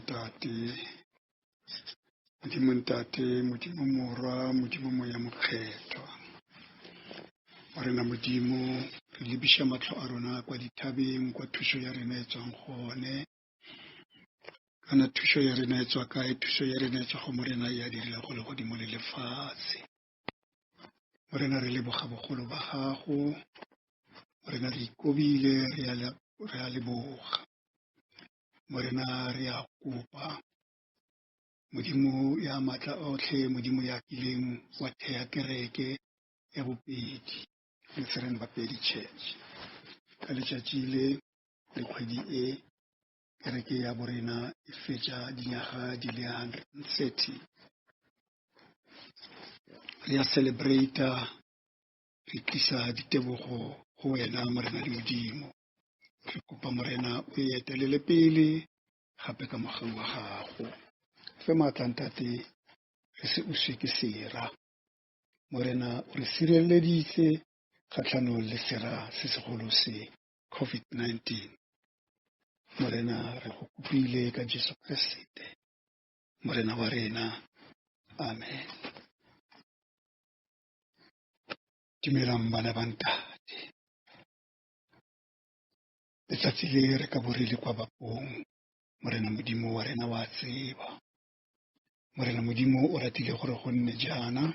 ntate, Modimo ntate, Modimo morwa, Modimo moya mokgetho. Morena Modimo, re lebisha matlho a rona kwa dithabeng, kwa thuso ya rena e tswang gone. Kana thuso ya rena e tswa kae, thuso ya rena e tswa go morena ya dirila go le godimo le lefatshe. Morena re leboga bogolo ba gago, morena re ikobile, re a leboga. Morena re a kopa, Modimo ya matla otlhe, Modimo ya kileng wa thea kereke ya bopedi, Lutheran Bapedi Church. Ka letšatši le kgwedi e, kereke ya borena e fetša dinyaga di le 130. Re a celebrata, re tlisa ditebogo go wena morena le Modimo. Re kopa morena o etelele pele gape ka mogau wa gago. Fe maatla ntate, re se uswe ke sera. Morena o re sireleditse kgatlhanong le sera se segolo se COVID-19. Morena re go kopile ka Jesu Kriste, morena wa rena. Amen. Dumelang bana ba ntate. Letsatsi le re ka borile kwa bapong, morena Modimo wa rena wa tseba. Morena Modimo o ratile gore go nne jaana.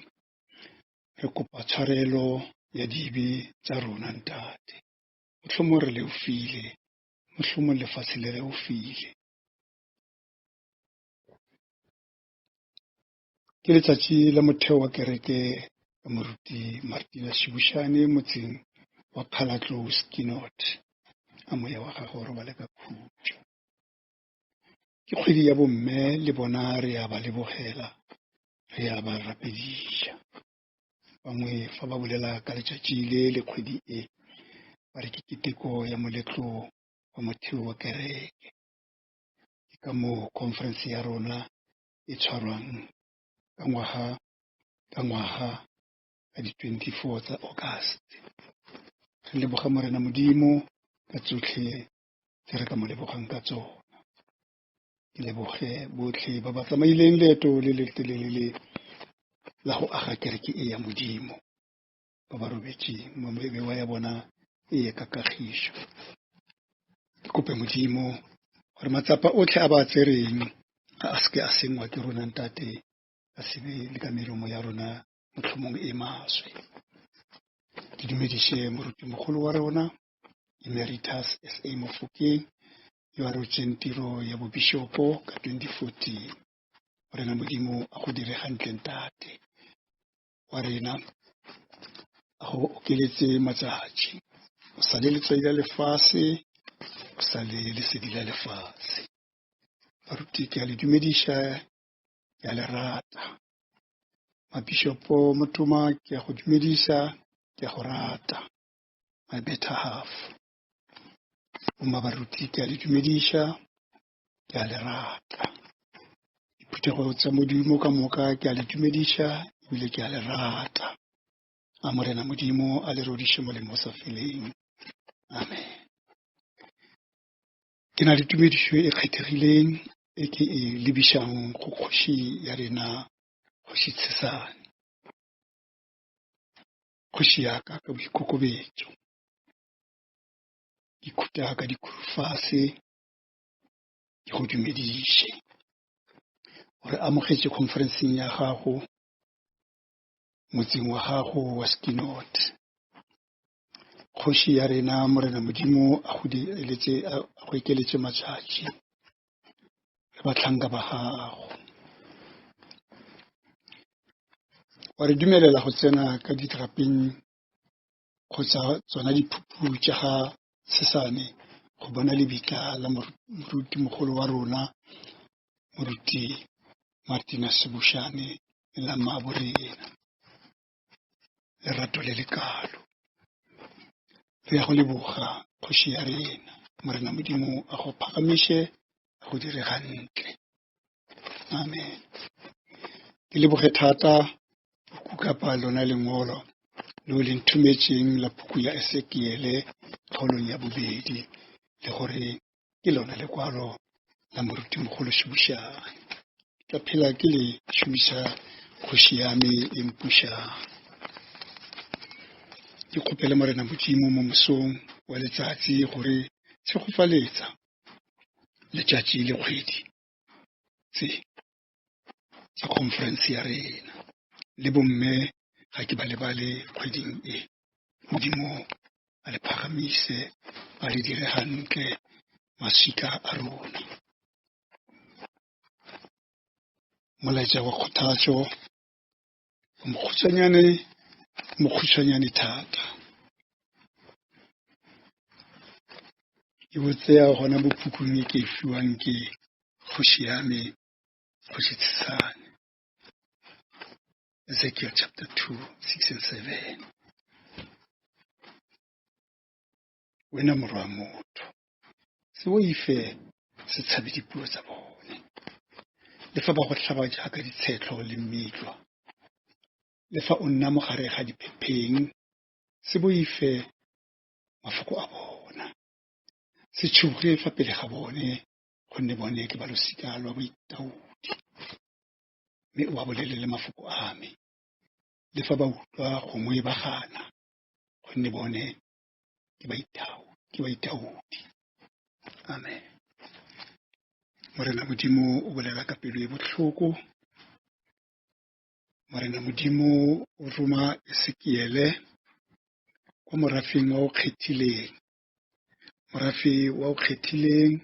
Re kopa tshwarelo ya dibe tsa rona ntate. Motlhomo re le ofile, motlhomo lefatshe le re ofile. Ke letsatsi la motheo wa kereke ya moruti Martina Shibushane motseng wa Khalatlo Skinot. A moya wa gago re ba le ka khutšo. Ke kgwedi ya bomme le bona re a ba lebogela, re a ba rapediša. Bangwe fa ba bolela ka letšatši le kgwedi e, ba re ke keteko ya moletlo wa motheo wa kereke. Ke ka moo conference ya rona e tshwarwang ka ngwaga ka di 24 tsa August. Re leboga morena Modimo ka tsotlhe tse re ka mo lebogang ka tsona. Ke leboge botlhe ba ba tsamaileng leeto le le telele la go aga kereke e ya Modimo, ba ba robetseng mewa ya bona e ye ka kagišo. Ke kope Modimo gore matsapa otlhe a ba a tsereng a seke a sengwa ke rona ntate, a sebe le ka melomo ya rona motlhomong e maswe. Ke dumediše moruti mogolo wa rona Emeritus S.A. Mofokeng, yo a rotseng tiro ya bobišopo ka 2014. Morena Modimo a go dire gantle ntate wa rena, a go okeletse matsatši, o sa le letswai la lefase, o sa le lesedi la lefase. Baruti ke a le dumediša, ke a le rata. Mabišopo Motoma ke a go dumediša, ke a go rata. My better half. Baruti ke a le dumediša, ke a le rata. Diphuthego tsa Modimo ka moka ke a le dumediša, ebile ke a le rata. A morena Modimo a le rodiše molemo sa feleng. Amen. Ke na le tumedišo e kgethegileng e ke e lebišang go kgoši ya rena, Kgoši Tshesane. Kgoši ya ka boikokobetšo. Ke khuta ka dikurufase, ke go dumediše. Gore amogetše conferenceng ya gago, motseng wa gago wa Skinot. Kgoši ya rena morena Modimo a go ekeletše matšatši le batlhanka ba gago. Wa re dumelela go tsena ka ditrapeng kgotsa tsona diphuphu tša ga Tshesane go bona lebitla la moruti mogolo wa rona, moruti Martina Shibushane la maaborena. Lerato le lekalo. Re ya go leboga kgoši ya rena, morena Modimo a go phagamiše, a go dire gantle. Amen. Ke leboge thata buku kapa lona lengolo leo le nthumetšeng la puku ya Esekiele kgaolong ya 2, le gore ke lona lekwalo la morutimogolo Shibushang. Ka phela ke le shumisa kgoši ya me e mpušang. Ke kgopele Morena Modimo mo mosong wa letsatsi gore tshegofaletsa letšatši le kgwedi tsa conference ya rena. Le bomme ga ke ba lebale kgweding e. Modimo a le phagamise, a le dire hantle masika a rona. Molaetša wa kgothatšo mokgutshwanyane thata. Ke botsea gona bophukung e ke e fiwang ke kgoši ya me, Kgoši Tshetsane. Ezekiel chapter 2, 6 and 7. Wena morwa motho, se o ife se tshabe dipuo tsa bone. Le fa ba go tlhaba jaaka ditshetlho le mmitwa, le fa o nna mo gare ga diphepheng, se bo ife mafoko a bona. Se tshuge fa pele ga bone, gonne bone ke balosika lwa Boitaudi. Mme o ba bolelele mafoko a me, le fa ba utlwa gongwe ba gana, gonne bone ke Baitaudi. Amen. Morena Modimo o bolela ka pelo e botlhoko. Morena Modimo o roma Esekiele kwa morafeng wa o kgethileng. Morafe wa o kgethileng,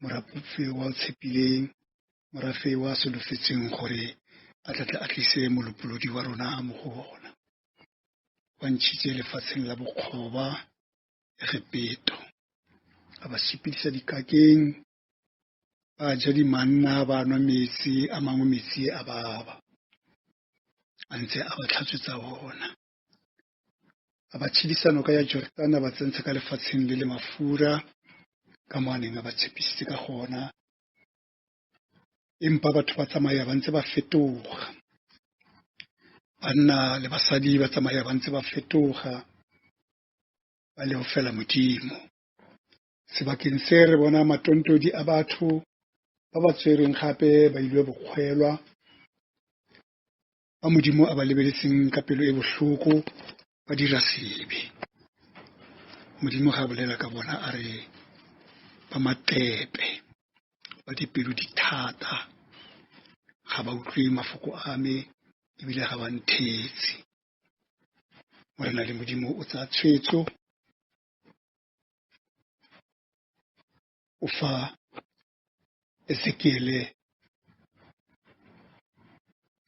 morafe wa o tshepileng, morafe wa solofetseng gore a tlatla a tlise molopolodi wa rona mo go ona. Wa ntšhitse lefatsheng la bokgoba Egepeto, a ba sepedisa dikakeng, ba ja dimanna, ba nwa metsi a mangwe metsi a baba, a ntse a ba tlhatswetsa bona. A ba tšhidisa noka ya Jordana, ba tsentsha ka lefatsheng le le mafura, ka mo a neng a ba tshepisitse ka gona. Empa batho ba tsamaya ba ntse ba fetoga, banna le basadi ba tsamaya ba ntse ba fetoga, ba le fela Modimo. Sebakeng se re bona matontodi a batho ba ba tsereng gape ba ilwe bokgwelwa, ba Modimo a ba lebeletseng ka pelo e bohloko, ba dira sebe. Modimo ga a bolela ka bona a re ba matepe, ba dipelo di thata, ga ba utlwe mafoko a me, ebile ga ba nthetse. Morena le Modimo o tsaya tshwetso, o fa Ezekiele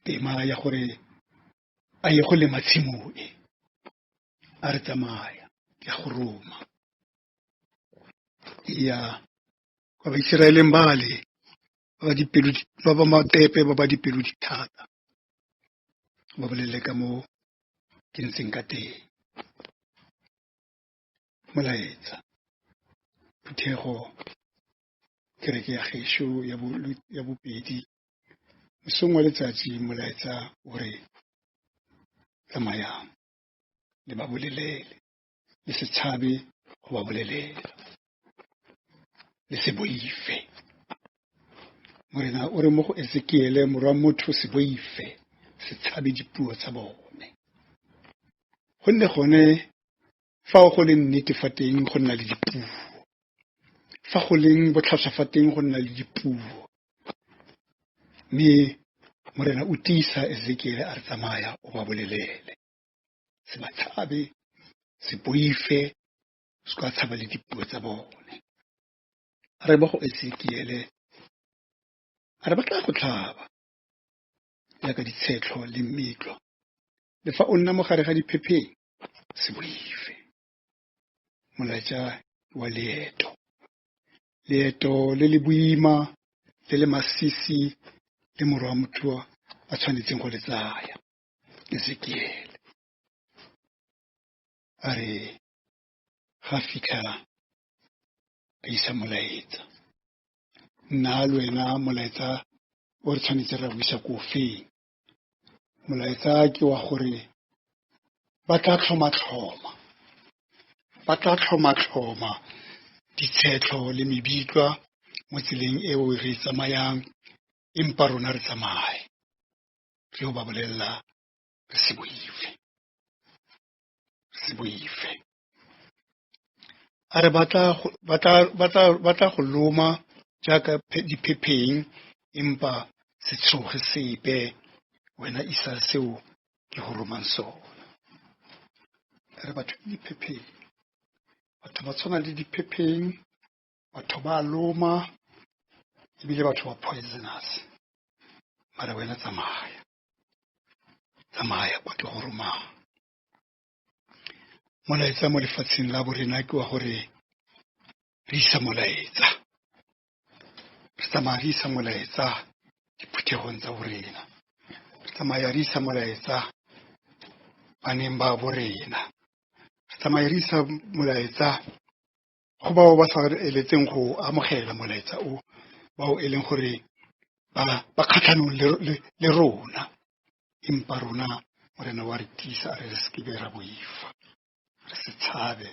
tema ya gore a ye go lema tshimo e, a re tsamaya ya go roma. Ya kwa Baiseraeleng bale ba ba matepe, ba ba dipelo di thata, ba bolele ka mo ke ntseng ka teng. Molaetsa Phuthego kereke ya gešo ya bobedi, mosong wa letsatsi. Molaetsa o re tsamayang le ba bolelele, le se tshabe go ba bolelela, le se boife. Morena o re mo go Ezekiele, morwa motho, se boife, se tshabe dipuo tsa bone. Gonne gone fa go le nnete fa teng go nna le dipuo, fa go leng botlhaswa fa teng go nna le dipuo. Mme Morena o tiisa Ezekiele a re tsamaya o ba bolelele, se ba tshabe, se boife, se ka tshaba le dipuo tsa bone. A re ba go Ezekiele, a re ba tla go tlhaba jaaka ditshetlho le mmitwa, le fa o nna mo gare ga diphepheng, se boife. Molaetša wa leeto le le boima, le le masisi, le morwa motho a tshwanetseng go le tsaya. Ezekiele a re ga fitlha a isa molaetsa, nna le wena molaetsa o re tshwanetse re buisa ko feng. Molaetsa ke wa gore ba tla tlhoma ditshetlho le mebitlwa mo tseleng eo re tsamayang empa rona re tsamaye re ho ba bolella re se boife a re batla go loma jaaka diphepheng empa se tshoge sepe wena isa seo ke go romang sona re batho diphepheng batho ba tshwana le diphepheng batho ba loma ebile batho ba poisonous mara wena tsamaya kwa ke go romang molaetsa mo lefatsheng la borena ke wa gore re isa molaetsa re tsamaya re isa molaetsa diphuthegong tsa borena re tsamaya re isa molaetsa baneng ba borena re tsamaya re isa molaetsa go bao ba sa eletseng go amogela molaetsa o bao e leng gore ba kgatlhanong le rona empa rona morena wa re tiisa re se ke be ra boifa re se tshabe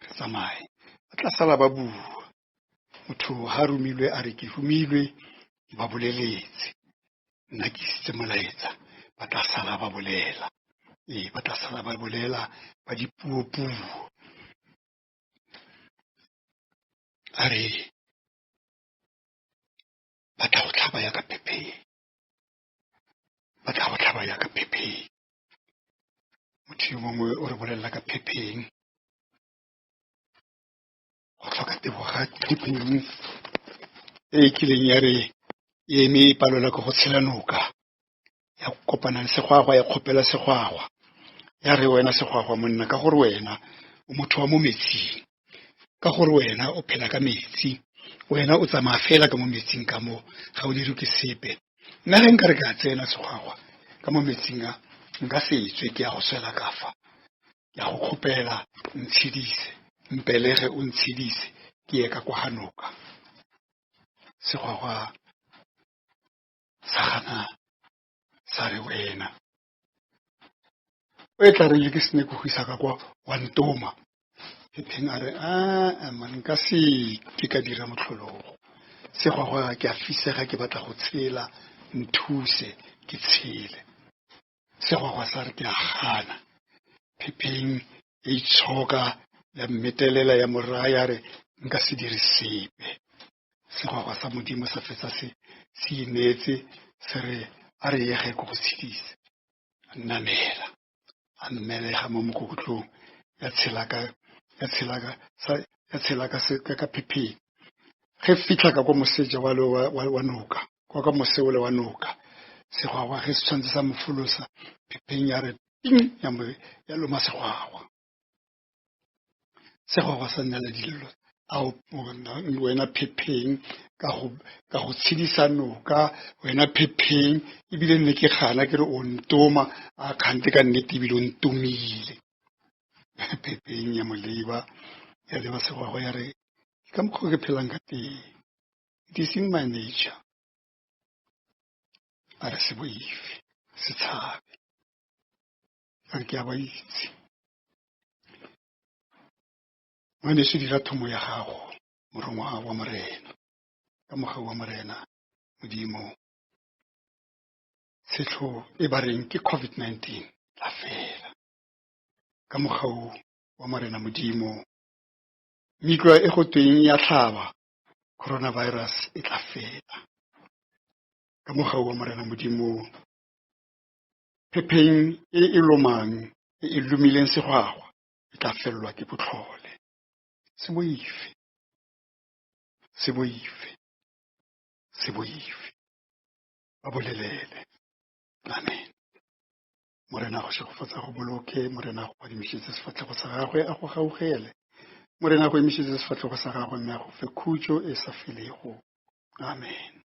re tsamaye ba tla sala ba bua motho ha romilwe a re ke romilwe ba boleletse nna ke isitse molaetsa ba tla sala ba bolela ba tla sala ba bolela ba dipuo a re ba tla go tlhaba ya ka phepheng motho yo mongwe o re bolelela ka phepheng go tlhoka teboga phepheng e kileng ya re eme e palelwa ke go tshela noka ya kopana le segwagwa ya kgopela segwagwa ya re wena segwagwa monna ka gore wena o motho wa mo metsing ka gore wena o phela ka metsi wena o tsamaya fela ka mo metsing ka mo ga o dire ke sepe nna ge nka re ka tsena segwagwa ka mo metsing a nka se tswe ke ya go swela ka fa ya go kgopela ntshedise mpelege o ntshedise ke ye ka kwa ga noka segwagwa sa gana sa re wena o e tla re ke sene go isa ka kwa wa ntoma phepheng a re man nka se ke ka dira motlhologo segwagwa ke a fisega ke batla go tshela nthuse ke tshele segwagwa sa re ke a gana phepheng e itshoka ya mmetelela ya moraya re nka se dire sepe segwagwa sa modimo sa fetsa se inetse se re a re yege go go tshedise nnamela a mmelega mo mokokotlong ya tshela ka phepheng ge fitlha ka kwa moseja wa noka kwa ka moseole wa noka segwagwa ge se tshwanetse sa mofolosa phepheng ya re ping ya loma segwagwa sa nna le dilelo ao wena phepheng ka go tshedisa noka wena phepheng ebile nne ke gana ke re o ntoma a kgante ka nnete ebile o ntomile phepheng ya moleba ya leba segwagwa ya re ka mokgwa ke phelang ka teng it is in my nature a re se boife se tshabe a re ke a ba itse ngwaneso dira thomo ya gago morongwa wa morena ka mogau wa morena modimo tshetlho e ba reng ke COVID-19 la fela ka mogau wa morena modimo metlwa e go tweng ya tlhaba coronavirus e tla fela ka mogau wa morena modimo phepheng e lomang e lumileng segwagwa e tla felelwa ke botlhole se boife ba bolelele amen morena go shegofatsa go boloke morena go badimišitse sefatlhego sa gagwe a go gaugele morena go emišitse sefatlhego sa gagwe mme a go fe khutšo e sa felego amen